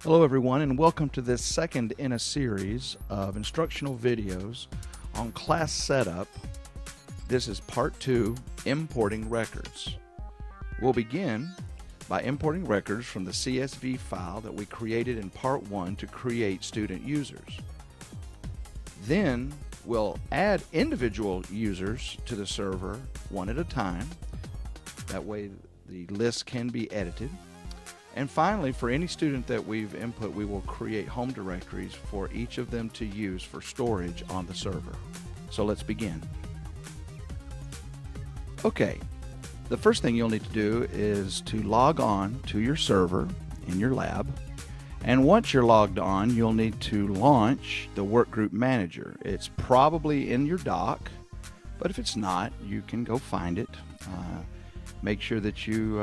Hello everyone, and welcome to this second in a series of instructional videos on class setup. This is part 2, importing records. We'll begin by importing records from the CSV file that we created in part 1 to create student users. Then we'll add individual users to the server one at a time. That way the list can be edited. And finally, for any student that we've input, we will create home directories for each of them to use for storage on the server. So let's begin. Okay, the first thing you'll need to do is to log on to your server in your lab. And once you're logged on, you'll need to launch the Workgroup Manager. It's probably in your dock, but if it's not, you can go find it. Make sure that you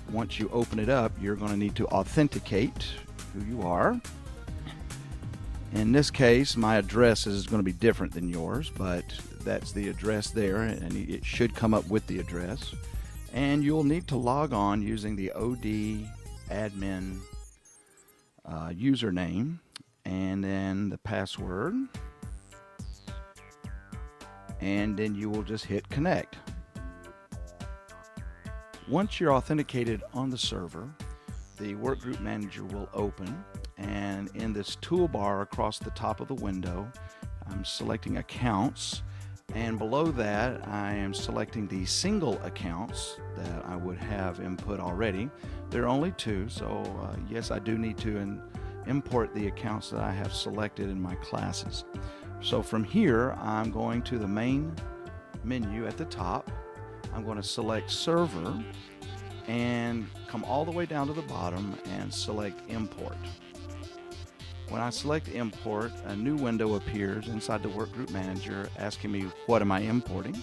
once you open it up, you're going to need to authenticate who you are. In this case, my address is going to be different than yours, but that's the address there, and it should come up with the address. And you'll need to log on using the OD admin username and then the password. And then you will just hit connect. Once you're authenticated on the server, the Workgroup Manager will open, and in this toolbar across the top of the window, I'm selecting Accounts, and below that I am selecting the single accounts that I would have input already. There are only 2, so yes, I do need to import the accounts that I have selected in my classes. So from here, I'm going to the main menu at the top. I'm going to select Server and come all the way down to the bottom and select Import. When I select Import, a new window appears inside the Workgroup Manager asking me what am I importing,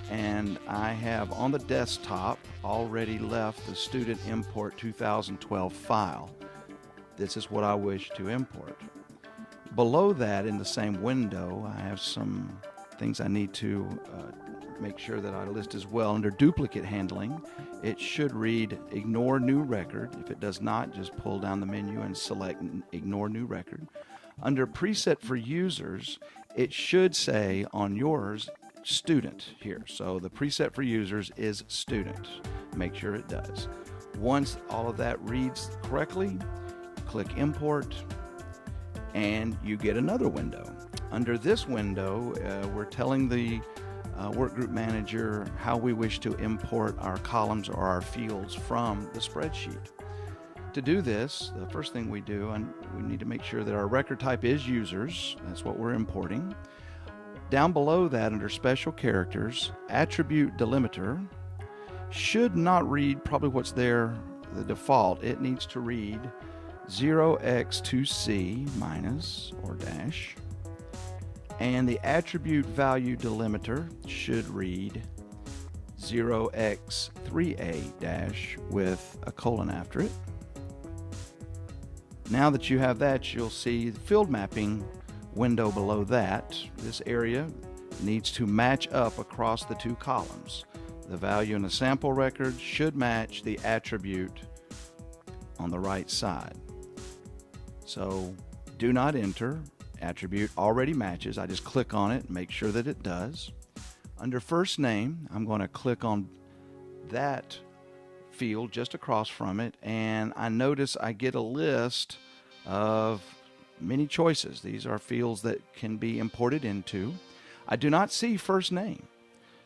and I have on the desktop already left the Student Import 2012 file. This is what I wish to import. Below that, in the same window, I have some things I need to make sure that I list as well. Under duplicate handling, it should read ignore new record. If it does not, just pull down the menu and select ignore new record. Under preset for users, it should say on yours student here. So the preset for users is student. Make sure it does. Once all of that reads correctly, click import and you get another window. Under this window, we're telling the Workgroup Manager how we wish to import our columns or our fields from the spreadsheet. To do this, the first thing we do, and we need to make sure that our record type is users. That's what we're importing. Down below that, under special characters, attribute delimiter should not read probably what's there, the default. It needs to read 0x2c minus or dash. And the attribute value delimiter should read 0x3a dash with a colon after it. Now that you have that, you'll see the field mapping window below that. This area needs to match up across the 2 columns. The value in the sample record should match the attribute on the right side. So do not enter. Attribute already matches. I just click on it and make sure that it does. Under first name, I'm going to click on that field just across from it, and I notice I get a list of many choices. These are fields that can be imported into. I do not see first name,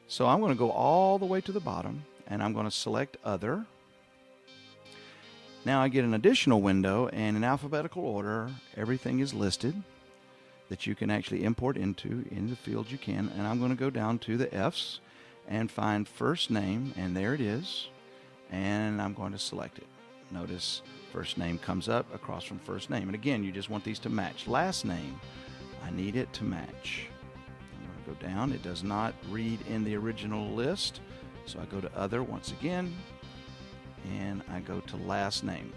so I'm going to go all the way to the bottom and I'm going to select Other. Now I get an additional window, and in alphabetical order everything is listed that you can actually import into the fields you can, and I'm going to go down to the F's and find first name, and there it is, and I'm going to select it. Notice first name comes up across from first name, and again you just want these to match. Last name, I need it to match. I'm going to go down. It does not read in the original list, so I go to Other once again and I go to last name.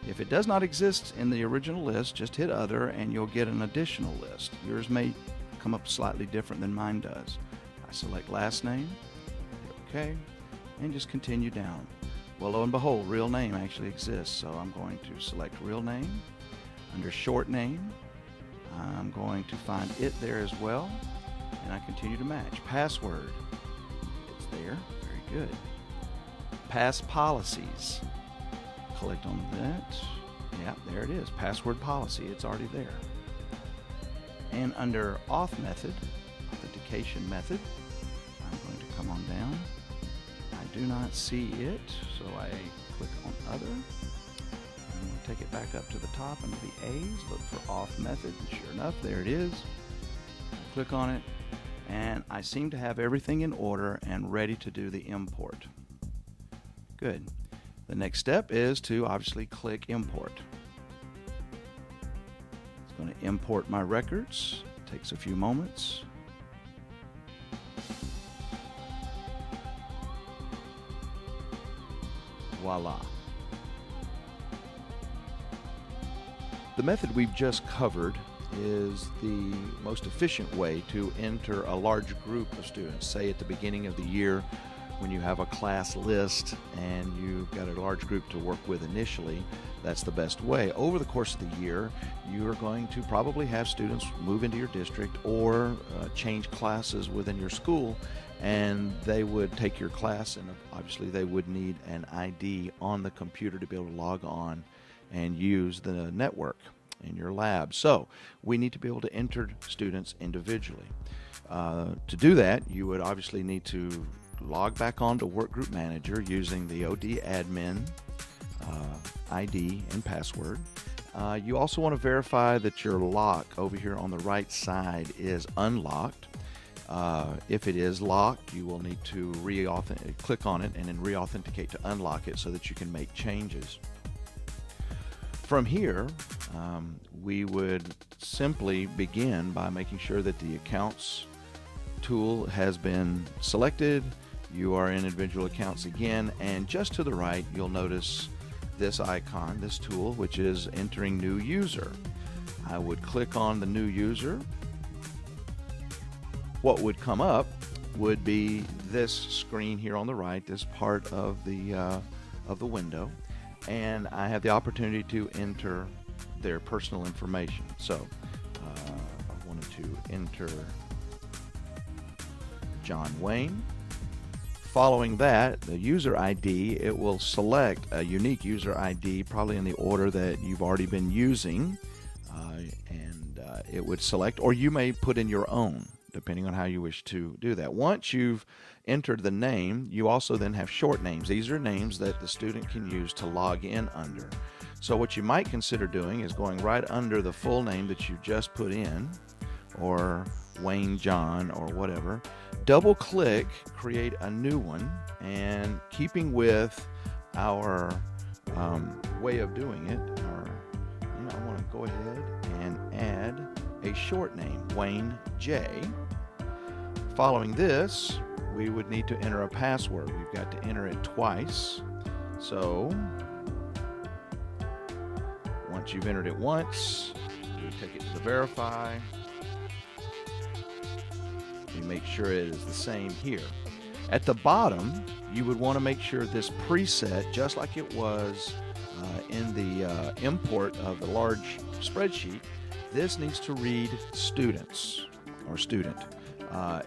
If it does not exist in the original list, just hit Other and you'll get an additional list. Yours may come up slightly different than mine does. I select last name, hit OK, and just continue down. Well, lo and behold, real name actually exists. So I'm going to select real name. Under short name, I'm going to find it there as well, and I continue to match. Password, it's there, very good. Past policies, click on that. Yeah, there it is, password policy, it's already there. And under auth method, authentication method, I'm going to come on down. I do not see it, so I click on other. And we'll take it back up to the top under the A's, look for auth method, and sure enough, there it is. Click on it, and I seem to have everything in order and ready to do the import. Good. The next step is to obviously click import. It's going to import my records. It takes a few moments. Voila. The method we've just covered is the most efficient way to enter a large group of students. Say at the beginning of the year when you have a class list and you've got a large group to work with initially, that's the best way. Over the course of the year, you are going to probably have students move into your district or change classes within your school, and they would take your class, and obviously they would need an ID on the computer to be able to log on and use the network in your lab. So we need to be able to enter students individually. To do that, you would obviously need to log back on to Workgroup Manager using the OD admin ID and password. You also want to verify that your lock over here on the right side is unlocked. If it is locked, you will need to click on it and then re-authenticate to unlock it so that you can make changes. From here, we would simply begin by making sure that the accounts tool has been selected. You are in individual accounts again, and just to the right you'll notice this icon, this tool, which is entering new user. I would click on the new user. What would come up would be this screen here on the right, this part of the window, and I have the opportunity to enter their personal information. So I wanted to enter John Wayne. Following that, the user ID, it will select a unique user ID, probably in the order that you've already been using, and it would select, or you may put in your own, depending on how you wish to do that. Once you've entered the name, you also then have short names. These are names that the student can use to log in under. So what you might consider doing is going right under the full name that you just put in, or Wayne John or whatever. Double click, create a new one, and keeping with our way of doing it, I want to go ahead and add a short name, Wayne J. Following this, we would need to enter a password. We've got to enter it twice. So once you've entered it once, you take it to the verify. We make sure it is the same here. At the bottom, you would want to make sure this preset, just like it was in the import of the large spreadsheet, this needs to read students or student.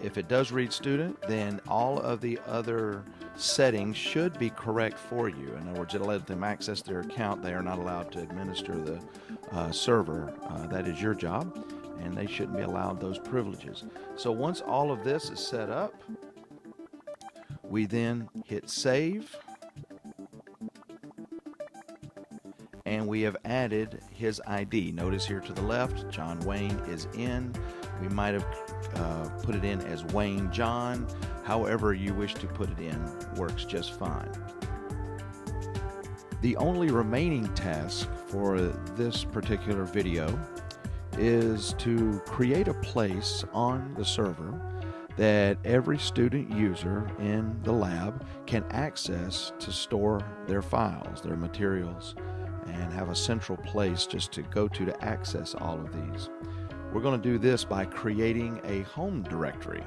If it does read student, then all of the other settings should be correct for you. In other words, it'll let them access their account. They are not allowed to administer the server. That is your job, and they shouldn't be allowed those privileges. So once all of this is set up, we then hit save, and we have added his ID. Notice here to the left, John Wayne is in. We might have put it in as Wayne John. However you wish to put it in works just fine. The only remaining task for this particular video is to create a place on the server that every student user in the lab can access to store their files, their materials, and have a central place just to go to access all of these. We're going to do this by creating a home directory.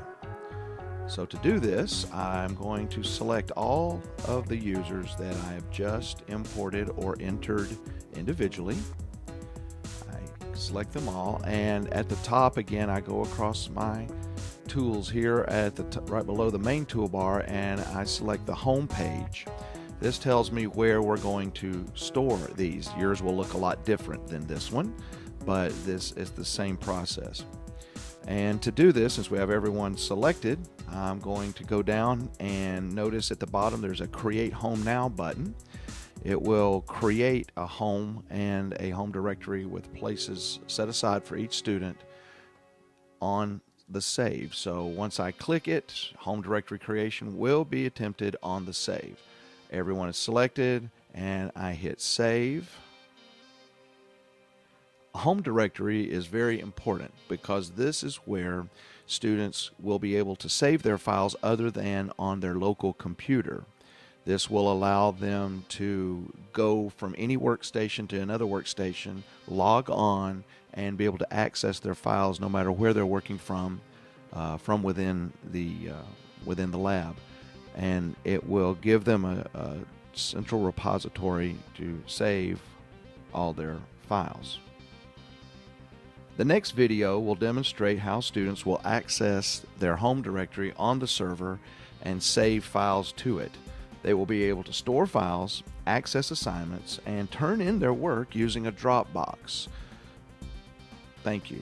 So to do this, I'm going to select all of the users that I have just imported or entered individually. I select them all, and at the top again I go across my tools here at the right below the main toolbar, and I select the home page. This tells me where we're going to store these. Yours will look a lot different than this one, but this is the same process. And to do this, since we have everyone selected, I'm going to go down and notice at the bottom there's a Create Home Now button. It will create a home and a home directory with places set aside for each student on the save. So once I click it, home directory creation will be attempted on the save. Everyone is selected, and I hit save. A home directory is very important because this is where students will be able to save their files other than on their local computer. This will allow them to go from any workstation to another workstation, log on, and be able to access their files no matter where they're working from within the lab. And it will give them a central repository to save all their files. The next video will demonstrate how students will access their home directory on the server and save files to it. They will be able to store files, access assignments, and turn in their work using a Dropbox. Thank you.